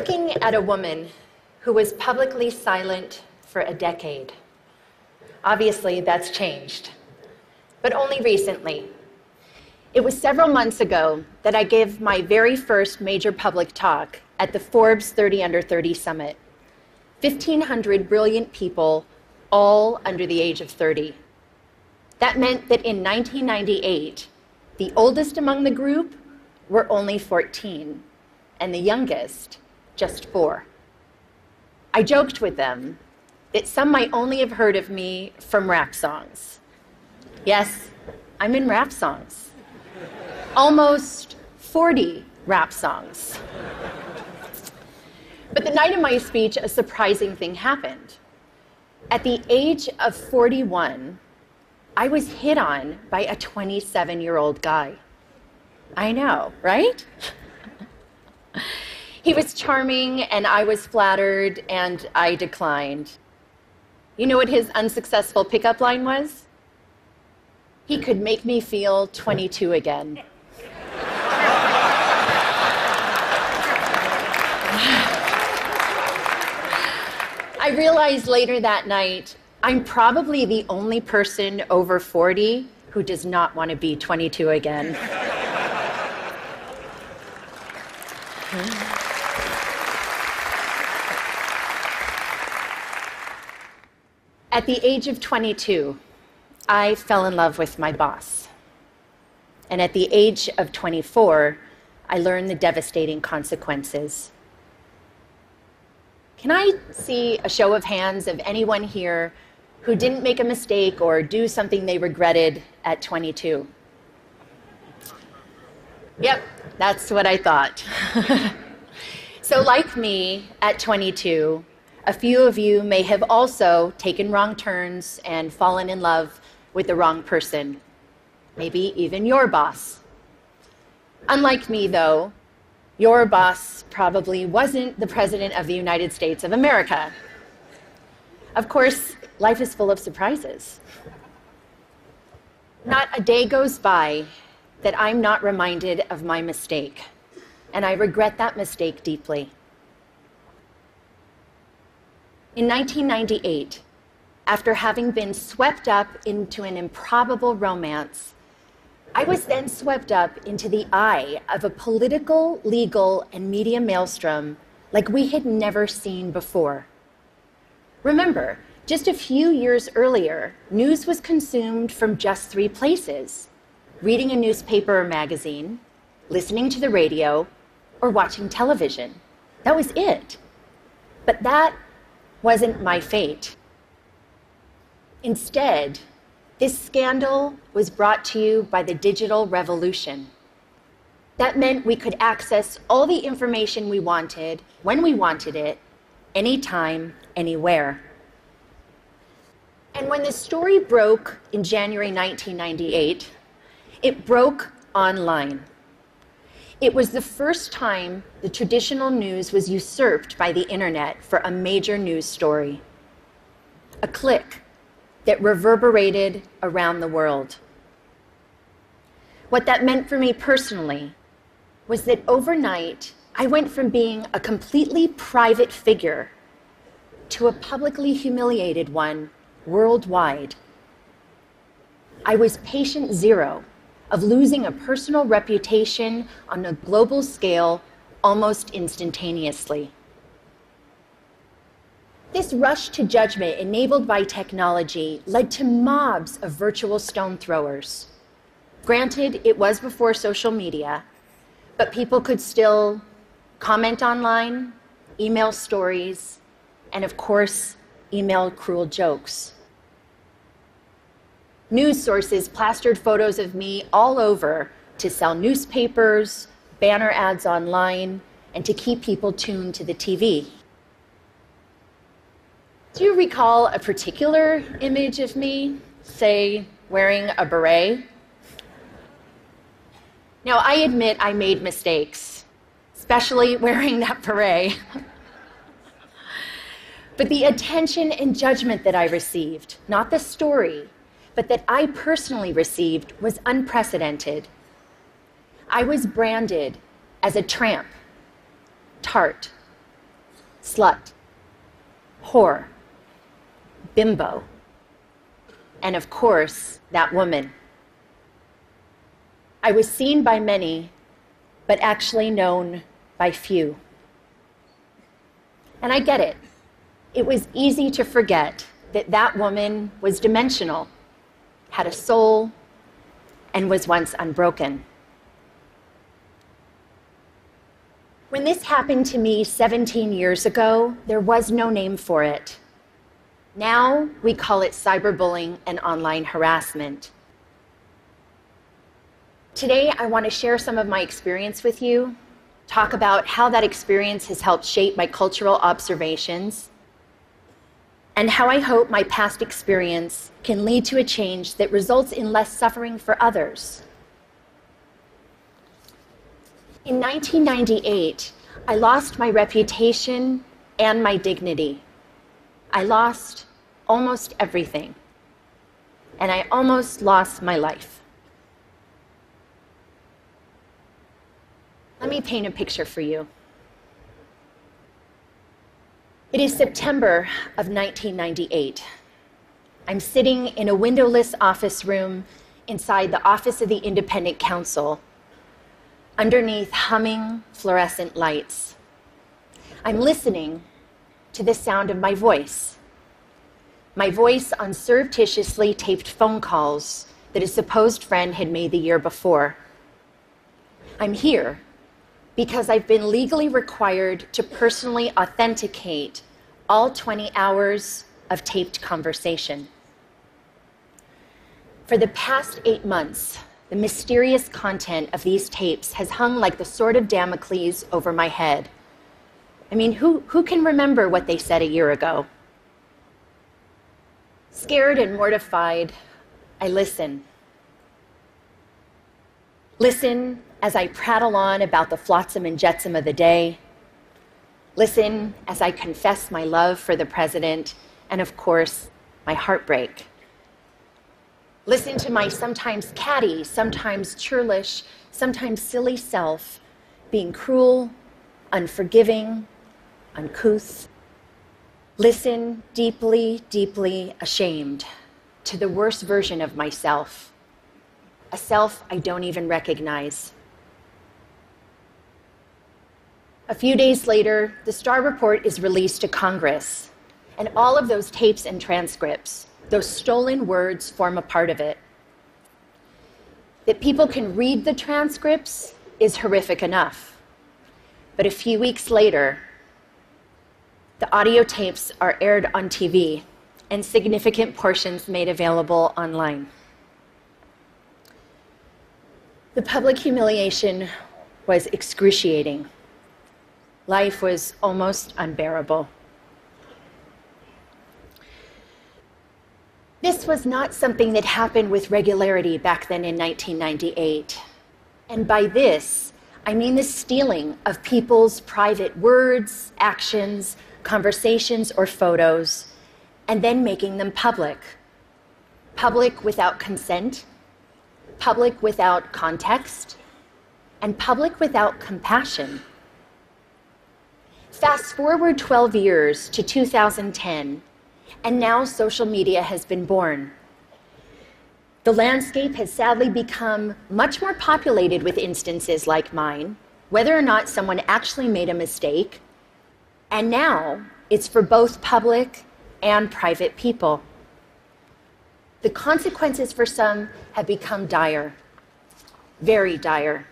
looking at a woman who was publicly silent for a decade. Obviously, that's changed, but only recently. It was several months ago that I gave my very first major public talk at the Forbes 30 Under 30 Summit. 1,500 brilliant people, all under the age of 30. That meant that in 1998, the oldest among the group were only 14, and the youngest just 4. I joked with them that some might only have heard of me from rap songs. Yes, I'm in rap songs. Almost 40 rap songs. But the night of my speech, a surprising thing happened. At the age of 41, I was hit on by a 27-year-old guy. I know, right? He was charming, and I was flattered, and I declined. You know what his unsuccessful pickup line was? He could make me feel 22 again. I realized later that night, I'm probably the only person over 40 who does not want to be 22 again. At the age of 22, I fell in love with my boss. And at the age of 24, I learned the devastating consequences. Can I see a show of hands of anyone here who didn't make a mistake or do something they regretted at 22? Yep, that's what I thought. So like me, at 22, a few of you may have also taken wrong turns and fallen in love with the wrong person, maybe even your boss. Unlike me, though, your boss probably wasn't the President of the United States of America. Of course, life is full of surprises. Not a day goes by that I'm not reminded of my mistake, and I regret that mistake deeply. In 1998, after having been swept up into an improbable romance, I was then swept up into the eye of a political, legal, and media maelstrom like we had never seen before. Remember, just a few years earlier, news was consumed from just 3 places: reading a newspaper or magazine, listening to the radio, or watching television. That was it. But that wasn't my fate. Instead, this scandal was brought to you by the digital revolution. That meant we could access all the information we wanted, when we wanted it, anytime, anywhere. And when the story broke in January 1998, it broke online. It was the first time the traditional news was usurped by the internet for a major news story. A click that reverberated around the world. What that meant for me personally was that overnight, I went from being a completely private figure to a publicly humiliated one worldwide. I was patient zero of losing a personal reputation on a global scale almost instantaneously. This rush to judgment enabled by technology led to mobs of virtual stone throwers. Granted, it was before social media, but people could still comment online, email stories, and of course, email cruel jokes. News sources plastered photos of me all over to sell newspapers, banner ads online, and to keep people tuned to the TV. Do you recall a particular image of me, say, wearing a beret? Now, I admit I made mistakes, especially wearing that beret. But the attention and judgment that I received, not the story, but that I personally received, was unprecedented. I was branded as a tramp, tart, slut, whore, bimbo, and of course, that woman. I was seen by many, but actually known by few. And I get it. It was easy to forget that that woman was dimensional, had a soul, and was once unbroken. When this happened to me 17 years ago, there was no name for it. Now we call it cyberbullying and online harassment. Today, I want to share some of my experience with you, talk about how that experience has helped shape my cultural observations, and how I hope my past experience can lead to a change that results in less suffering for others. In 1998, I lost my reputation and my dignity. I lost almost everything, and I almost lost my life. Let me paint a picture for you. It is September of 1998. I'm sitting in a windowless office room inside the office of the Independent Counsel, underneath humming fluorescent lights. I'm listening to the sound of my voice on surreptitiously taped phone calls that a supposed friend had made the year before. I'm here because I've been legally required to personally authenticate all 20 hours of taped conversation. For the past 8 months, the mysterious content of these tapes has hung like the sword of Damocles over my head. I mean, who can remember what they said a year ago? Scared and mortified, I listen. Listen as I prattle on about the flotsam and jetsam of the day. Listen as I confess my love for the president and, of course, my heartbreak. Listen to my sometimes catty, sometimes churlish, sometimes silly self being cruel, unforgiving, uncouth. Listen deeply, deeply ashamed to the worst version of myself, a self I don't even recognize. A few days later, the Starr Report is released to Congress, and all of those tapes and transcripts, those stolen words, form a part of it. That people can read the transcripts is horrific enough. But a few weeks later, the audio tapes are aired on TV and significant portions made available online. The public humiliation was excruciating. Life was almost unbearable. This was not something that happened with regularity back then in 1998. And by this, I mean the stealing of people's private words, actions, conversations, or photos, and then making them public. Public without consent, public without context, and public without compassion. Fast forward 12 years to 2010, and now social media has been born. The landscape has sadly become much more populated with instances like mine, whether or not someone actually made a mistake, and now it's for both public and private people. The consequences for some have become dire, very dire.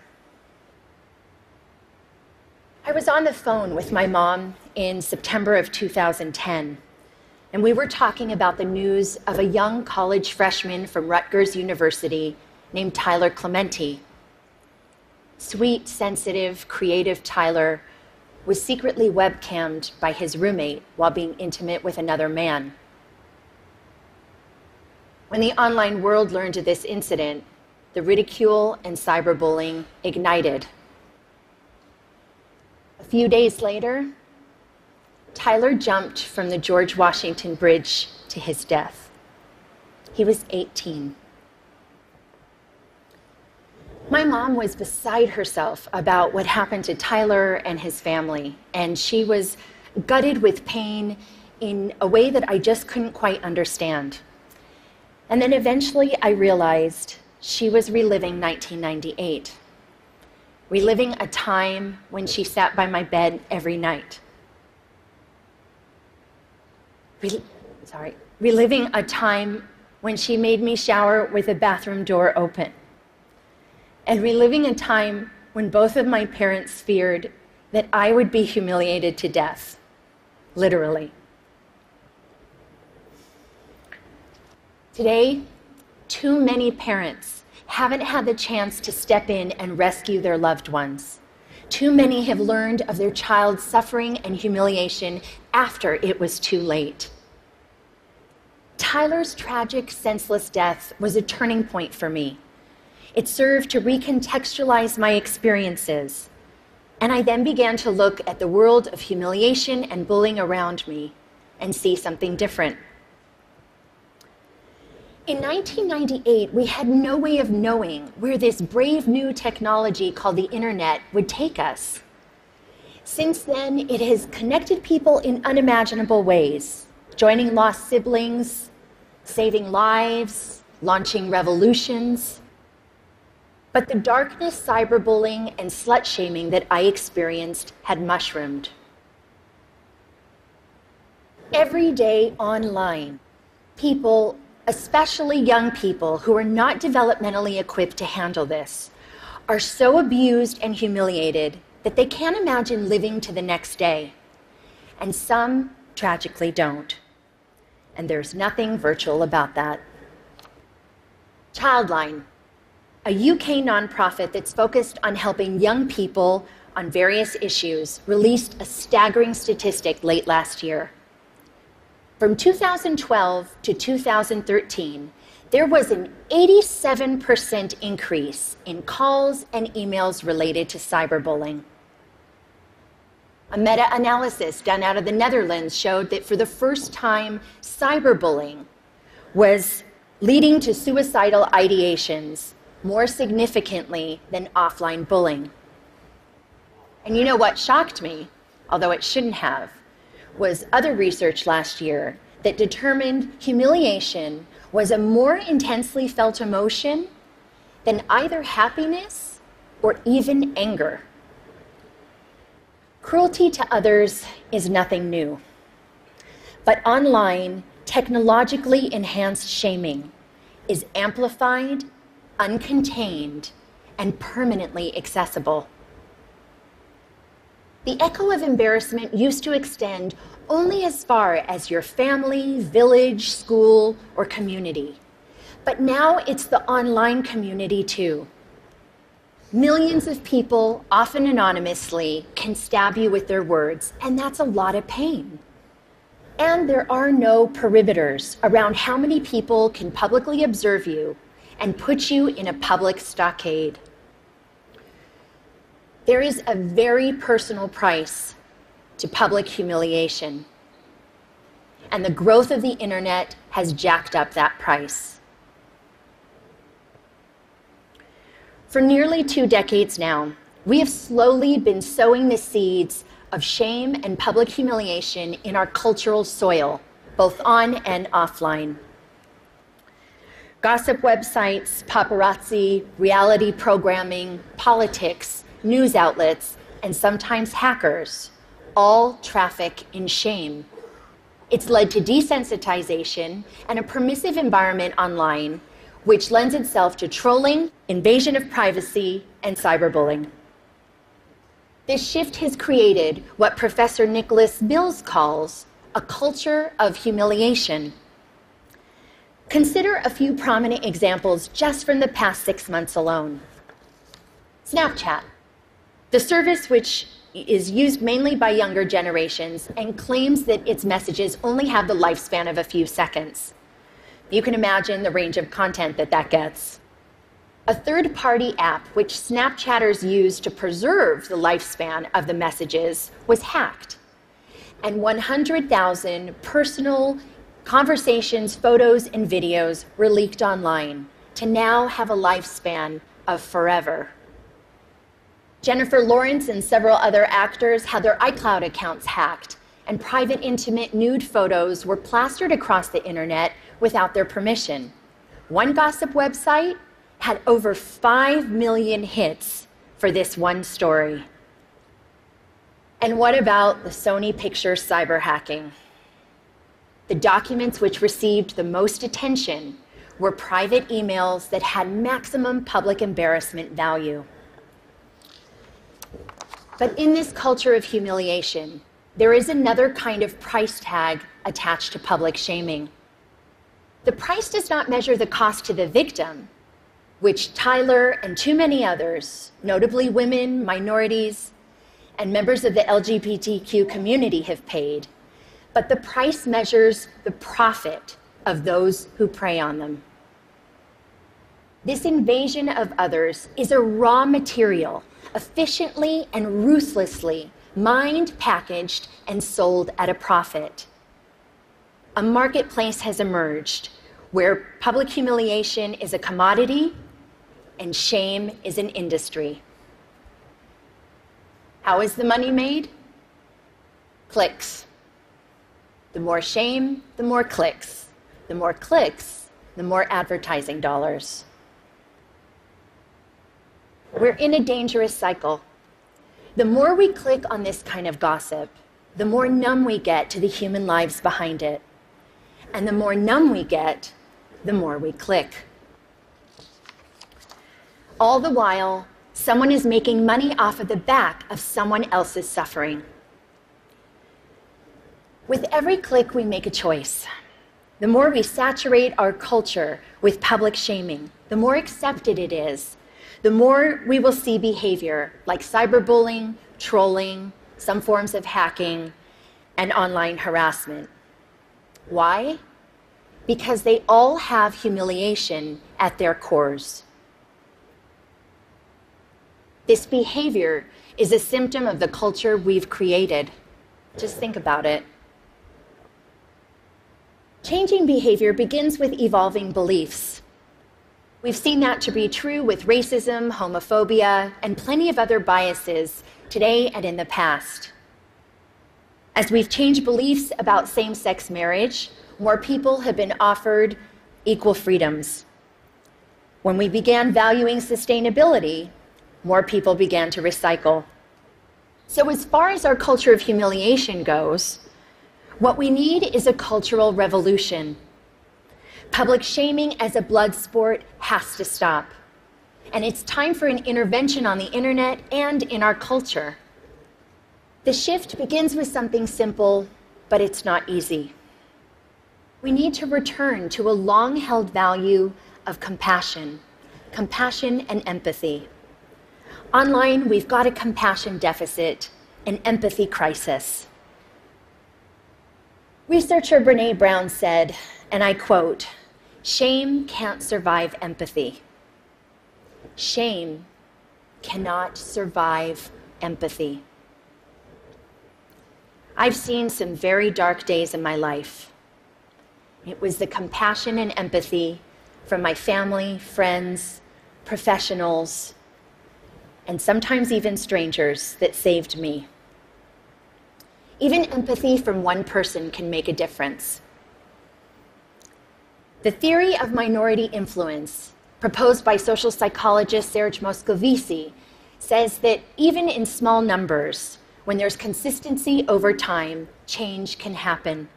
I was on the phone with my mom in September of 2010, and we were talking about the news of a young college freshman from Rutgers University named Tyler Clementi. Sweet, sensitive, creative Tyler was secretly webcammed by his roommate while being intimate with another man. When the online world learned of this incident, the ridicule and cyberbullying ignited. A few days later, Tyler jumped from the George Washington Bridge to his death. He was 18. My mom was beside herself about what happened to Tyler and his family, and she was gutted with pain in a way that I just couldn't quite understand. And then eventually I realized she was reliving 1998, reliving a time when she sat by my bed every night. Reliving a time when she made me shower with the bathroom door open. And reliving a time when both of my parents feared that I would be humiliated to death, literally. Today, too many parents haven't had the chance to step in and rescue their loved ones. Too many have learned of their child's suffering and humiliation after it was too late. Tyler's tragic, senseless death was a turning point for me. It served to recontextualize my experiences, and I then began to look at the world of humiliation and bullying around me and see something different. In 1998, we had no way of knowing where this brave new technology called the internet would take us. Since then, it has connected people in unimaginable ways, joining lost siblings, saving lives, launching revolutions. But the darkness, cyberbullying, and slut-shaming that I experienced had mushroomed. Every day online, people, especially young people who are not developmentally equipped to handle this, are so abused and humiliated that they can't imagine living to the next day. And some, tragically, don't. And there's nothing virtual about that. Childline, a UK nonprofit that's focused on helping young people on various issues, released a staggering statistic late last year. From 2012 to 2013, there was an 87% increase in calls and emails related to cyberbullying. A meta-analysis done out of the Netherlands showed that for the first time, cyberbullying was leading to suicidal ideations more significantly than offline bullying. And you know what shocked me, although it shouldn't have, was other research last year that determined humiliation was a more intensely felt emotion than either happiness or even anger. Cruelty to others is nothing new. But online, technologically enhanced shaming is amplified, uncontained, and permanently accessible. The echo of embarrassment used to extend only as far as your family, village, school, or community. But now it's the online community too. Millions of people, often anonymously, can stab you with their words, and that's a lot of pain. And there are no perimeters around how many people can publicly observe you and put you in a public stockade. There is a very personal price to public humiliation, and the growth of the internet has jacked up that price. For nearly 2 decades now, we have slowly been sowing the seeds of shame and public humiliation in our cultural soil, both on and offline. Gossip websites, paparazzi, reality programming, politics, news outlets, and sometimes hackers all traffic in shame. It's led to desensitization and a permissive environment online, which lends itself to trolling, invasion of privacy, and cyberbullying. This shift has created what Professor Nicholas Mills calls a culture of humiliation. Consider a few prominent examples just from the past 6 months alone. Snapchat, the service which is used mainly by younger generations and claims that its messages only have the lifespan of a few seconds. You can imagine the range of content that gets. A third-party app which Snapchatters use to preserve the lifespan of the messages was hacked, and 100,000 personal conversations, photos, and videos were leaked online to now have a lifespan of forever. Jennifer Lawrence and several other actors had their iCloud accounts hacked, and private, intimate nude photos were plastered across the internet without their permission. One gossip website had over 5 million hits for this one story. And what about the Sony Pictures cyber hacking? The documents which received the most attention were private emails that had maximum public embarrassment value. But in this culture of humiliation, there is another kind of price tag attached to public shaming. The price does not measure the cost to the victim, which Tyler and too many others, notably women, minorities, and members of the LGBTQ community have paid, but the price measures the profit of those who prey on them. This invasion of others is a raw material, efficiently and ruthlessly mined, packaged, and sold at a profit. A marketplace has emerged where public humiliation is a commodity and shame is an industry. How is the money made? Clicks. The more shame, the more clicks. The more clicks, the more advertising dollars. We're in a dangerous cycle. The more we click on this kind of gossip, the more numb we get to the human lives behind it. And the more numb we get, the more we click. All the while, someone is making money off of the back of someone else's suffering. With every click, we make a choice. The more we saturate our culture with public shaming, the more accepted it is, the more we will see behavior like cyberbullying, trolling, some forms of hacking, and online harassment. Why? Because they all have humiliation at their cores. This behavior is a symptom of the culture we've created. Just think about it. Changing behavior begins with evolving beliefs. We've seen that to be true with racism, homophobia, and plenty of other biases today and in the past. As we've changed beliefs about same-sex marriage, more people have been offered equal freedoms. When we began valuing sustainability, more people began to recycle. So as far as our culture of humiliation goes, what we need is a cultural revolution. Public shaming as a blood sport has to stop. And it's time for an intervention on the internet and in our culture. The shift begins with something simple, but it's not easy. We need to return to a long-held value of compassion and empathy. Online, we've got a compassion deficit, an empathy crisis. Researcher Brené Brown said, and I quote, "Shame can't survive empathy. Shame cannot survive empathy." I've seen some very dark days in my life. It was the compassion and empathy from my family, friends, professionals, and sometimes even strangers that saved me. Even empathy from one person can make a difference. The theory of minority influence, proposed by social psychologist Serge Moscovici, says that even in small numbers, when there's consistency over time, change can happen.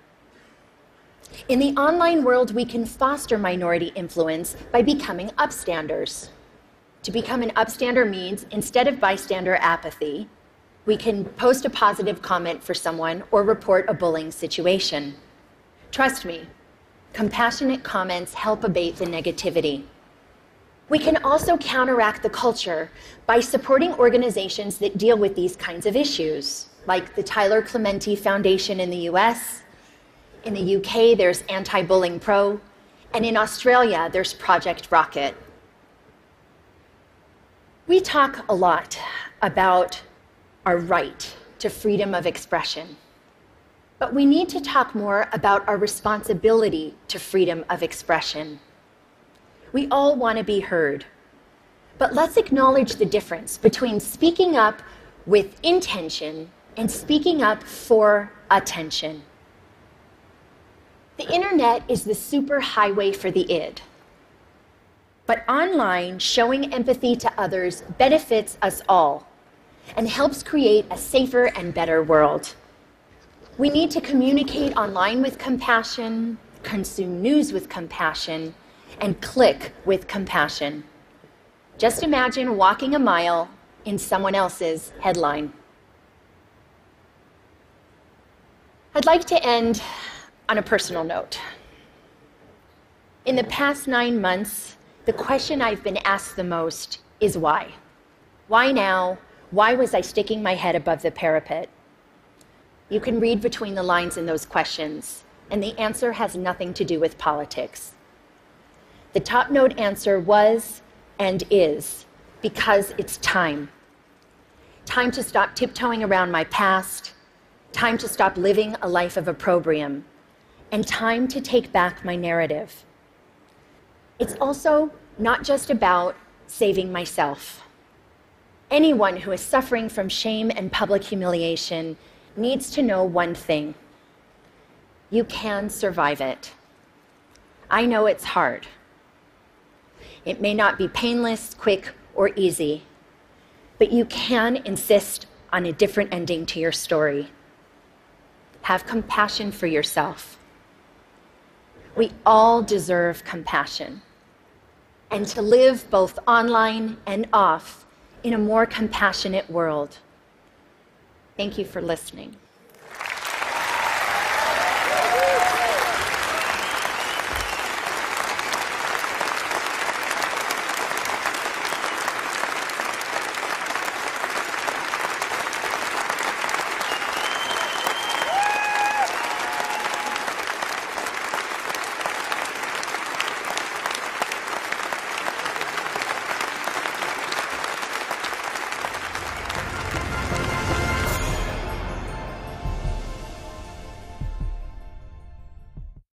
In the online world, we can foster minority influence by becoming upstanders. To become an upstander means, instead of bystander apathy, we can post a positive comment for someone or report a bullying situation. Trust me, compassionate comments help abate the negativity. We can also counteract the culture by supporting organizations that deal with these kinds of issues, like the Tyler Clementi Foundation in the US. In the UK, there's Anti-Bullying Pro, and in Australia, there's Project Rocket. We talk a lot about our right to freedom of expression, but we need to talk more about our responsibility to freedom of expression. We all want to be heard, but let's acknowledge the difference between speaking up with intention and speaking up for attention. The internet is the superhighway for the id. But online, showing empathy to others benefits us all and helps create a safer and better world. We need to communicate online with compassion, consume news with compassion, and click with compassion. Just imagine walking a mile in someone else's headline. I'd like to end on a personal note. In the past 9 months, the question I've been asked the most is why? Why now? Why was I sticking my head above the parapet? You can read between the lines in those questions, and the answer has nothing to do with politics. The top note answer was and is because it's time. Time to stop tiptoeing around my past, time to stop living a life of opprobrium, and time to take back my narrative. It's also not just about saving myself. Anyone who is suffering from shame and public humiliation needs to know one thing. You can survive it. I know it's hard. It may not be painless, quick, or easy, but you can insist on a different ending to your story. Have compassion for yourself. We all deserve compassion, and to live both online and off in a more compassionate world. Thank you for listening.